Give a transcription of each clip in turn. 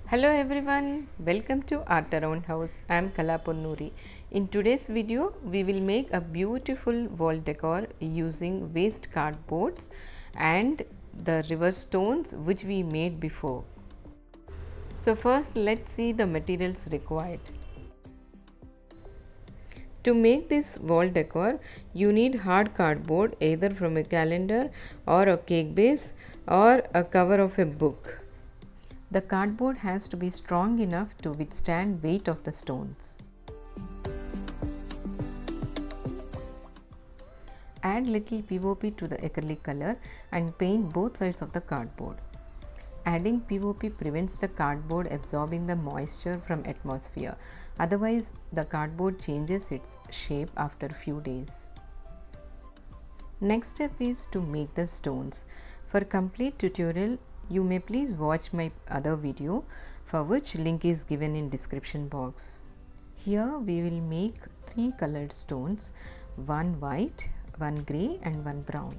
Hello everyone, welcome to Art Around House. I am Kala Ponnuri. In today's video, we will make a beautiful wall decor using waste cardboards and the river stones which we made before. So first let's see the materials required. To make this wall decor, you need hard cardboard either from a calendar or a cake base or a cover of a book. The cardboard has to be strong enough to withstand weight of the stones. Add little POP to the acrylic color and paint both sides of the cardboard. Adding POP prevents the cardboard absorbing the moisture from atmosphere. Otherwise, the cardboard changes its shape after few days. Next step is to make the stones. For complete tutorial, you may please watch my other video, for which link is given in description box. Here we will make 3 colored stones, one white, one grey and one brown.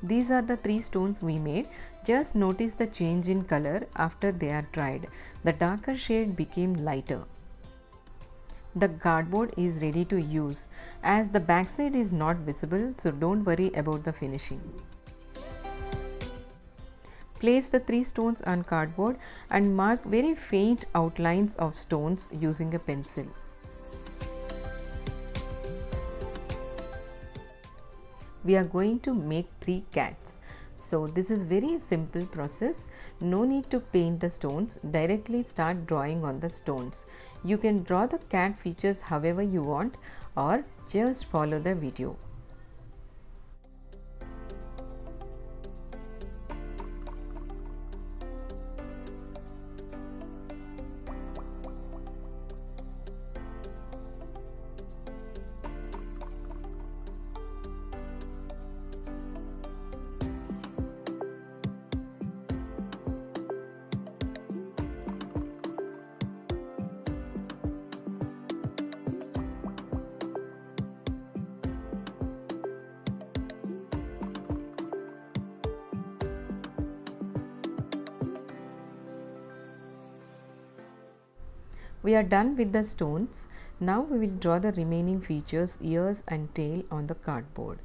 These are the 3 stones we made. Just notice the change in color after they are dried. The darker shade became lighter. The cardboard is ready to use, as the backside is not visible, so don't worry about the finishing. Place the 3 stones on cardboard and mark very faint outlines of stones using a pencil. We are going to make 3 cats. So this is very simple process. No need to paint the stones. Directly start drawing on the stones. You can draw the cat features however you want or just follow the video. We are done with the stones. Now we will draw the remaining features, ears and tail on the cardboard.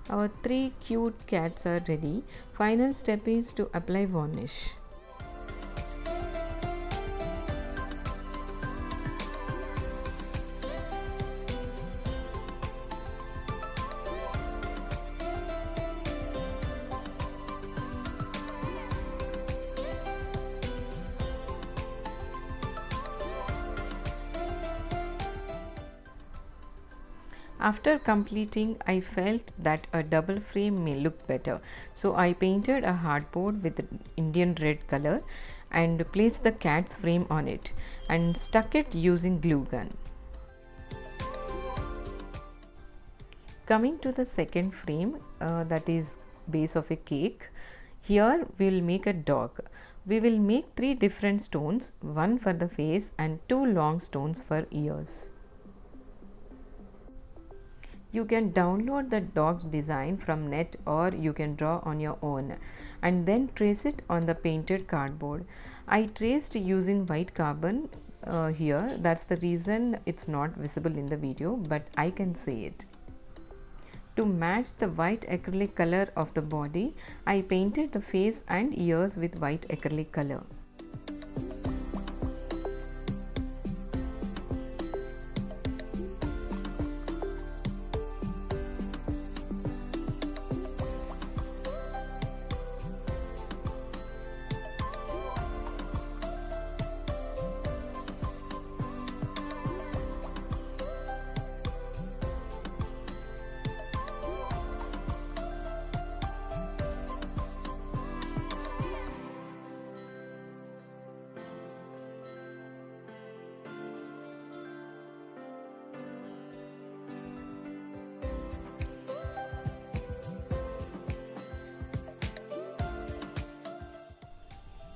Our 3 cute cats are ready. Final step is to apply varnish. After completing, I felt that a double frame may look better. So I painted a hardboard with Indian red color and placed the cat's frame on it and stuck it using glue gun. Coming to the second frame, that is base of a cake. Here we will make a dog. We will make 3 different stones, one for the face and 2 long stones for ears. You can download the dog's design from net or you can draw on your own and then trace it on the painted cardboard. I traced using white carbon here. That's the reason it's not visible in the video, but I can say it. To match the white acrylic color of the body, I painted the face and ears with white acrylic color.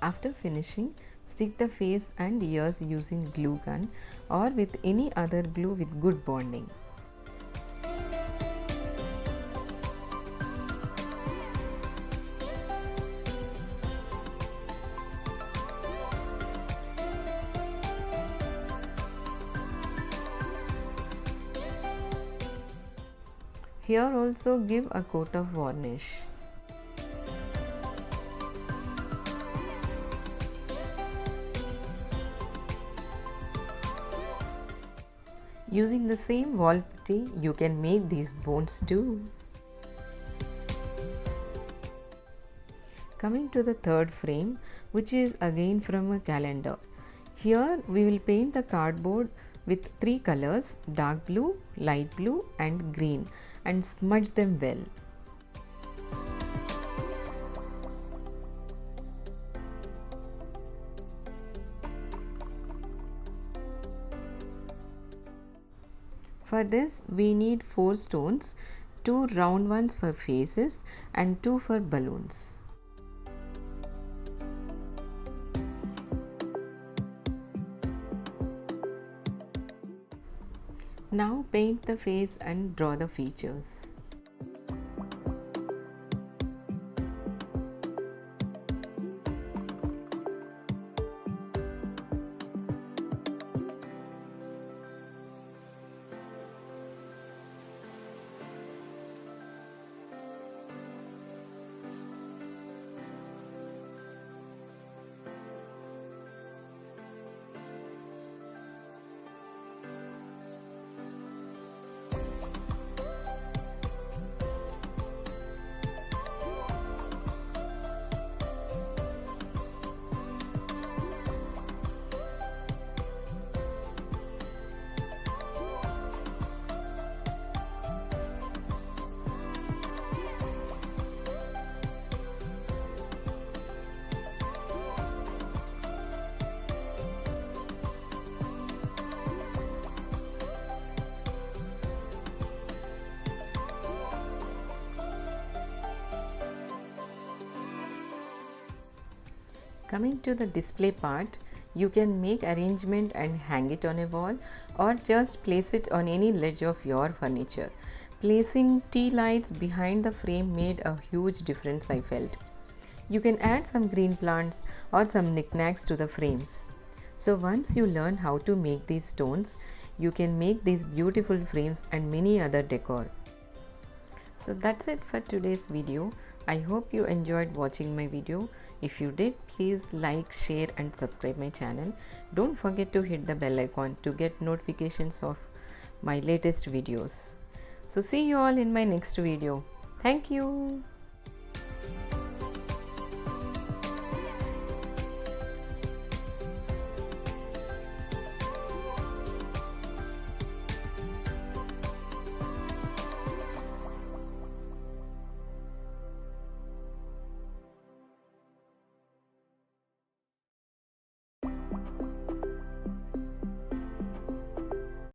After finishing, stick the face and ears using glue gun or with any other glue with good bonding. Here also give a coat of varnish. Using the same wall putty, you can make these bones too. Coming to the third frame, which is again from a calendar. Here we will paint the cardboard with 3 colors: dark blue, light blue and green, and smudge them well. For this we need 4 stones, 2 round ones for faces and 2 for balloons. Now paint the face and draw the features. Coming to the display part, you can make arrangement and hang it on a wall or just place it on any ledge of your furniture. Placing tea lights behind the frame made a huge difference, I felt. You can add some green plants or some knickknacks to the frames. So once you learn how to make these stones, you can make these beautiful frames and many other decor. So that's it for today's video. I hope you enjoyed watching my video. If you did, please like, share and subscribe my channel. Don't forget to hit the bell icon to get notifications of my latest videos. So see you all in my next video. Thank you.